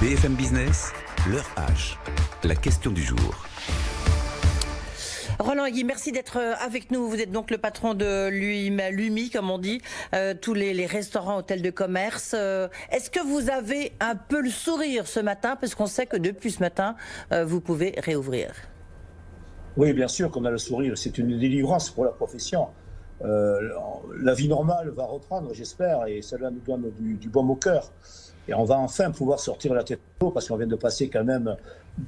BFM Business, l'heure H, la question du jour. Roland Guy, merci d'être avec nous. Vous êtes donc le patron de l'UMI, comme on dit, tous les restaurants, hôtels de commerce. Est-ce que vous avez un peu le sourire ce matin? Parce qu'on sait que depuis ce matin, vous pouvez réouvrir. Oui, bien sûr qu'on a le sourire. C'est une délivrance pour la profession. La vie normale va reprendre, j'espère, et cela nous donne du baume au cœur. Et on va enfin pouvoir sortir la tête de l'eau, parce qu'on vient de passer quand même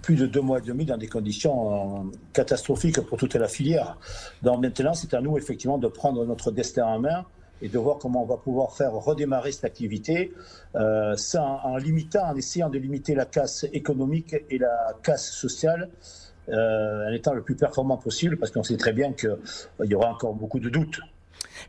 plus de 2 mois et demi dans des conditions catastrophiques pour toute la filière. Donc maintenant, c'est à nous effectivement de prendre notre destin en main et de voir comment on va pouvoir faire redémarrer cette activité, ça en essayant de limiter la casse économique et la casse sociale, en étant le plus performant possible, parce qu'on sait très bien qu'il y aura encore beaucoup de doutes.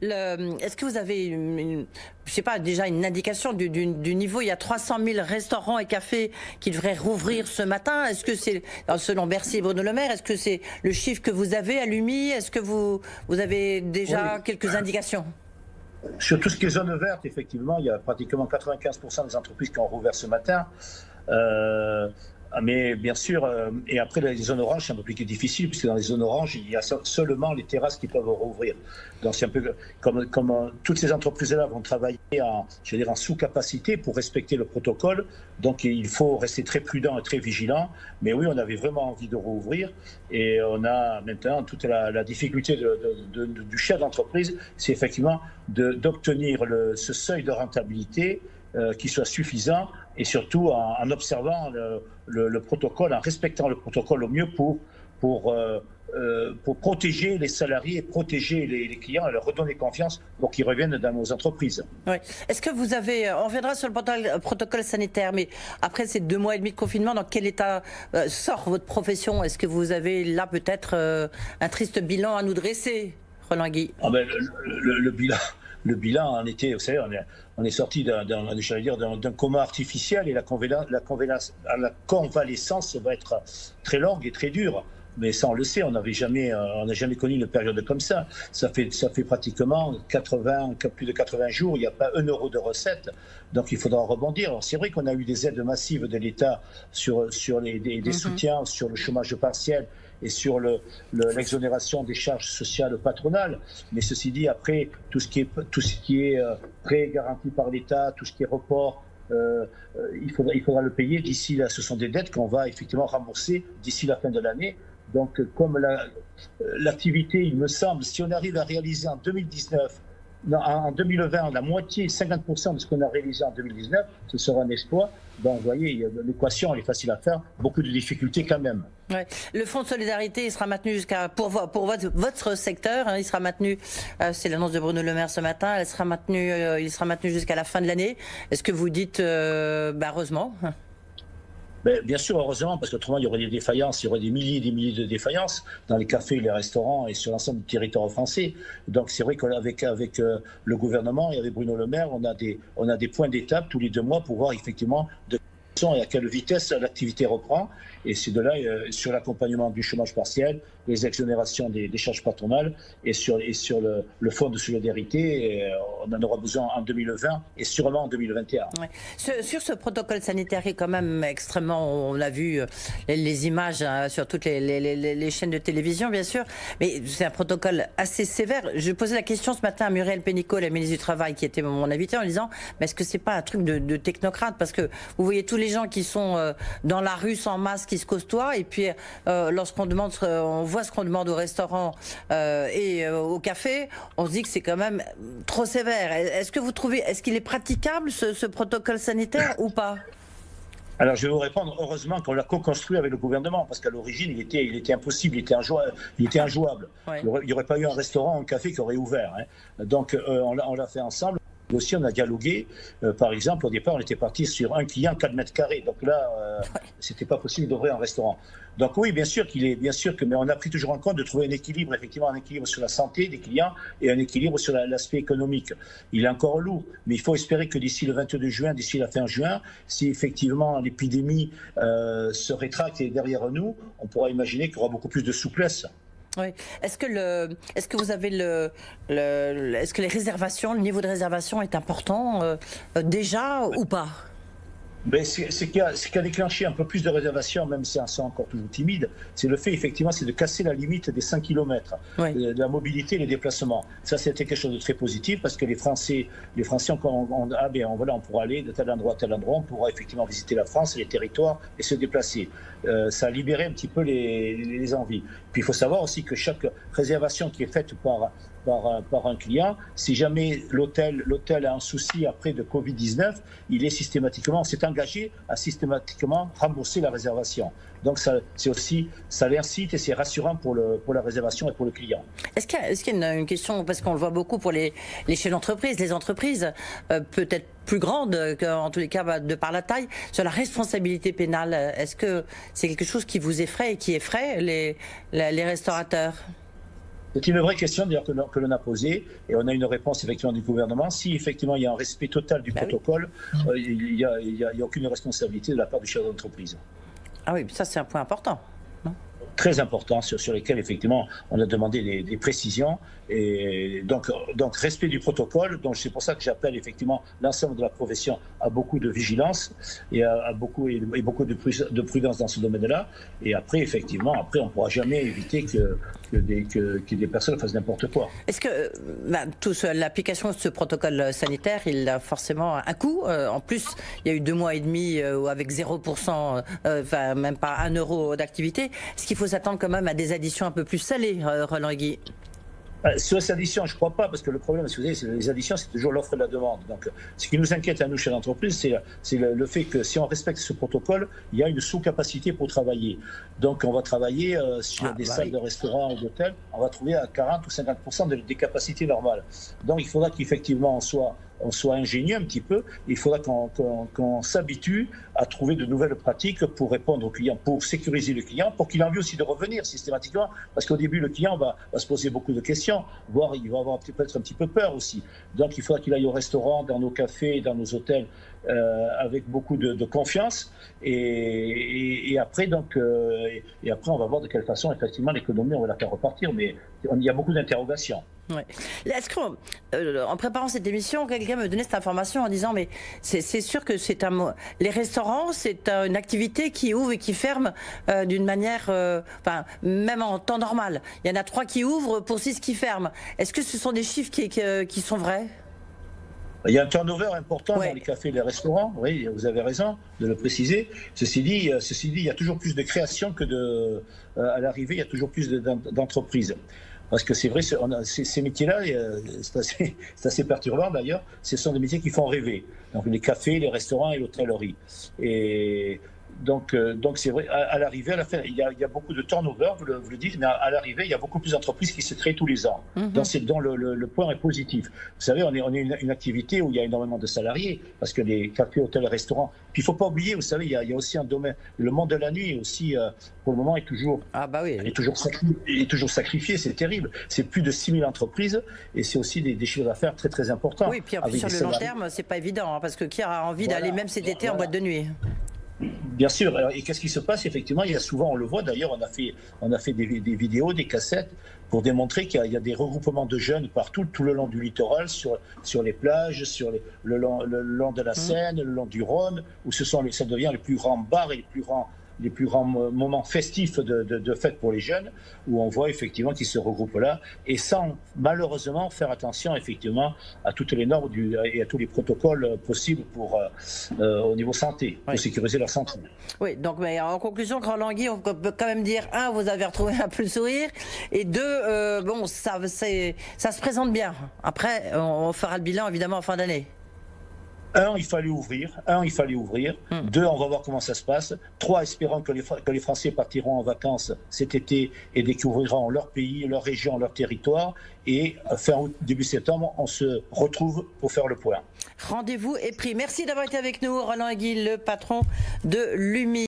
Est-ce que vous avez, je sais pas, déjà une indication du niveau? Il y a 300 000 restaurants et cafés qui devraient rouvrir ce matin. Est-ce que c'est, selon Bercy et Bruno Le Maire, est-ce que c'est le chiffre que vous avez à l'UMI? Est-ce que vous avez déjà quelques indications? Sur tout ce qui est zone verte, effectivement, il y a pratiquement 95% des entreprises qui ont rouvert ce matin. Mais bien sûr, et après les zones oranges, c'est un peu plus difficile, puisque dans les zones oranges, il y a seulement les terrasses qui peuvent rouvrir. Donc c'est un peu comme toutes ces entreprises-là vont travailler en sous-capacité pour respecter le protocole. Donc il faut rester très prudent et très vigilant. Mais oui, on avait vraiment envie de rouvrir, et on a maintenant toute la difficulté du chef d'entreprise, c'est effectivement d'obtenir ce seuil de rentabilité qui soit suffisant, et surtout en observant le protocole, en respectant le protocole au mieux pour protéger les salariés et protéger les clients et leur redonner confiance pour qu'ils reviennent dans nos entreprises. Oui. Est-ce que vous avez, on reviendra sur le protocole sanitaire, mais après ces 2 mois et demi de confinement, dans quel état sort votre profession? Est-ce que vous avez là peut-être un triste bilan à nous dresser, Roland Guy? Le bilan en été, vous savez, on est sorti d'un coma artificiel, et la convalescence va être très longue et très dure. Mais ça, on le sait, on n'a jamais connu une période comme ça. Ça fait pratiquement plus de 80 jours, il n'y a pas 1 euro de recettes. Donc il faudra rebondir. C'est vrai qu'on a eu des aides massives de l'État sur des soutiens, sur le chômage partiel et sur l'exonération des charges sociales patronales. Mais ceci dit, après, tout ce qui est prêt garanti par l'État, tout ce qui est report, il faudra le payer d'ici là. Ce sont des dettes qu'on va effectivement rembourser d'ici la fin de l'année. Donc, comme l'activité, il me semble, si on arrive à réaliser en 2020 la moitié, 50% de ce qu'on a réalisé en 2019, ce sera un exploit. Donc, vous voyez, l'équation, elle est facile à faire, beaucoup de difficultés quand même. Ouais. Le fonds de solidarité, il sera maintenu pour votre secteur, hein, il sera maintenu, c'est l'annonce de Bruno Le Maire ce matin, il sera maintenu jusqu'à la fin de l'année. Est-ce que vous dites, heureusement? Bien sûr, heureusement, parce qu'autrement, il y aurait des défaillances, il y aurait des milliers et des milliers de défaillances dans les cafés, les restaurants et sur l'ensemble du territoire français. Donc c'est vrai qu'avec le gouvernement et avec Bruno Le Maire, on a des points d'étape tous les 2 mois pour voir effectivement de quelle façon et à quelle vitesse l'activité reprend. Et c'est de là, sur l'accompagnement du chômage partiel, les exonérations des charges patronales, et sur le fonds de solidarité, on en aura besoin en 2020 et sûrement en 2021. Ouais. Sur ce protocole sanitaire qui est quand même extrêmement, on a vu les images sur toutes les chaînes de télévision bien sûr, mais c'est un protocole assez sévère. Je posais la question ce matin à Muriel Pénicaud, la ministre du Travail, qui était mon invitée, en disant mais est-ce que c'est pas un truc de technocrate? Parce que vous voyez tous les gens qui sont dans la rue sans masque, qui se côtoient, et puis lorsqu'on demande, on voit ce qu'on demande au restaurant et au café, on se dit que c'est quand même trop sévère. Est-ce que vous trouvez, est-ce qu'il est praticable ce protocole sanitaire ou pas? Alors je vais vous répondre, heureusement qu'on l'a co-construit avec le gouvernement, parce qu'à l'origine il était impossible, il était injouable. Ouais. Il n'y aurait pas eu un restaurant, un café qui aurait ouvert. Hein. Donc on l'a fait ensemble. Aussi, on a dialogué. Par exemple, au départ, on était parti sur un client 4 mètres carrés. Donc là, c'était pas possible d'ouvrir un restaurant. Donc oui, bien sûr mais on a pris toujours en compte de trouver un équilibre, effectivement, un équilibre sur la santé des clients et un équilibre sur l'aspect économique. Il est encore lourd, mais il faut espérer que d'ici le 22 juin, d'ici la fin juin, si effectivement l'épidémie se rétracte et est derrière nous, on pourra imaginer qu'il y aura beaucoup plus de souplesse. Oui. Est-ce que vous avez est-ce que les réservations, le niveau de réservation est important déjà ou pas? Mais ce qui a déclenché un peu plus de réservations, même si elles sont encore toujours timides, c'est le fait, effectivement, c'est de casser la limite des 5 km de la mobilité et les déplacements. Ça, c'était quelque chose de très positif parce que les Français on pourra aller de tel endroit à tel endroit, on pourra effectivement visiter la France, les territoires et se déplacer. Ça a libéré un petit peu les envies. Puis il faut savoir aussi que chaque réservation qui est faite par un client, si jamais l'hôtel a un souci après de Covid-19, on s'est engagé à systématiquement rembourser la réservation. Donc ça l'incite et c'est rassurant pour la réservation et pour le client. Est-ce qu'il y a une question, parce qu'on le voit beaucoup pour les chefs d'entreprise, les entreprises peut-être plus grandes, en tous les cas de par la taille, sur la responsabilité pénale. Est-ce que c'est quelque chose qui vous effraie et qui effraie les restaurateurs ? C'est une vraie question d'ailleurs que l'on a posée et on a une réponse effectivement du gouvernement. Si effectivement il y a un respect total du protocole, il n'y a aucune responsabilité de la part du chef d'entreprise. Ah oui, ça c'est un point important. Très important sur lesquels effectivement on a demandé des précisions et donc respect du protocole. Donc c'est pour ça que j'appelle effectivement l'ensemble de la profession à beaucoup de vigilance et à beaucoup de prudence dans ce domaine-là. Et après on ne pourra jamais éviter que des personnes fassent n'importe quoi. Est-ce que l'application de ce protocole sanitaire, il a forcément un coût? En plus, il y a eu 2 mois et demi avec 0%, enfin même pas 1 euro d'activité. Est-ce qu'il faut s'attendre quand même à des additions un peu plus salées, Roland Guy? Sur les additions, je ne crois pas, parce que le problème, c'est les additions, c'est toujours l'offre et la demande. Donc, ce qui nous inquiète à nous, chez l'entreprise, c'est le fait que si on respecte ce protocole, il y a une sous-capacité pour travailler. Donc, on va travailler sur des salles de restaurants ou d'hôtels, on va trouver à 40 ou 50% des capacités normales. Donc, il faudra qu'effectivement, on soit ingénieux un petit peu. Il faudra qu'on s'habitue à trouver de nouvelles pratiques pour répondre aux clients, pour sécuriser le client, pour qu'il ait envie aussi de revenir systématiquement. Parce qu'au début, le client va se poser beaucoup de questions, voire il va avoir peut-être un petit peu peur aussi. Donc il faudra qu'il aille au restaurant, dans nos cafés, dans nos hôtels, avec beaucoup de confiance. Et après, on va voir de quelle façon, effectivement, l'économie, on va la faire repartir. Mais il y a beaucoup d'interrogations. Ouais. Est-ce qu'en préparant cette émission, quelqu'un me donnait cette information en disant mais c'est sûr que les restaurants, c'est une activité qui ouvre et qui ferme d'une manière, même en temps normal. Il y en a 3 qui ouvrent pour 6 qui ferment. Est-ce que ce sont des chiffres qui sont vrais? Il y a un turnover important dans les cafés et les restaurants, oui, vous avez raison de le préciser. Ceci dit, il y a toujours plus de création que à l'arrivée, il y a toujours plus d'entreprises. Parce que c'est vrai, ces métiers-là, c'est assez perturbant d'ailleurs, ce sont des métiers qui font rêver. Donc les cafés, les restaurants et l'hôtellerie. Et donc c'est vrai, à l'arrivée, à la fin, il y a beaucoup de turnover, vous le dites, mais à l'arrivée, il y a beaucoup plus d'entreprises qui se créent tous les ans. Donc le point est positif. Vous savez, on est une activité où il y a énormément de salariés, parce que les cafés, hôtels, restaurants. Puis il ne faut pas oublier, vous savez, il y a aussi un domaine, le monde de la nuit aussi, pour le moment, est toujours sacrifié, c'est terrible. C'est plus de 6000 entreprises et c'est aussi des chiffres d'affaires très très importants. Oui, puis en plus sur le long terme, c'est pas évident, parce que qui a envie d'aller même cet été en boîte de nuit? Bien sûr. Et qu'est-ce qui se passe? Effectivement, il y a souvent, on le voit d'ailleurs, on a fait des vidéos, des cassettes pour démontrer qu'il y a des regroupements de jeunes partout, tout le long du littoral, sur les plages, le long de la Seine, le long du Rhône, où ça devient les plus grands bars et les plus grands moments festifs de fête pour les jeunes, où on voit effectivement qu'ils se regroupent là, et sans malheureusement faire attention effectivement à toutes les normes et à tous les protocoles possibles au niveau santé, pour sécuriser leur santé. Oui, donc mais en conclusion, Roland Guy, on peut quand même dire, 1, vous avez retrouvé un peu le sourire, et 2, bon, ça se présente bien. Après, on fera le bilan évidemment en fin d'année. 1, il fallait ouvrir. 2, on va voir comment ça se passe. 3, espérons que les Français partiront en vacances cet été et découvriront leur pays, leur région, leur territoire. Et fin août, début septembre, on se retrouve pour faire le point. Rendez-vous est pris. Merci d'avoir été avec nous, Roland Guy, le patron de l'UMI.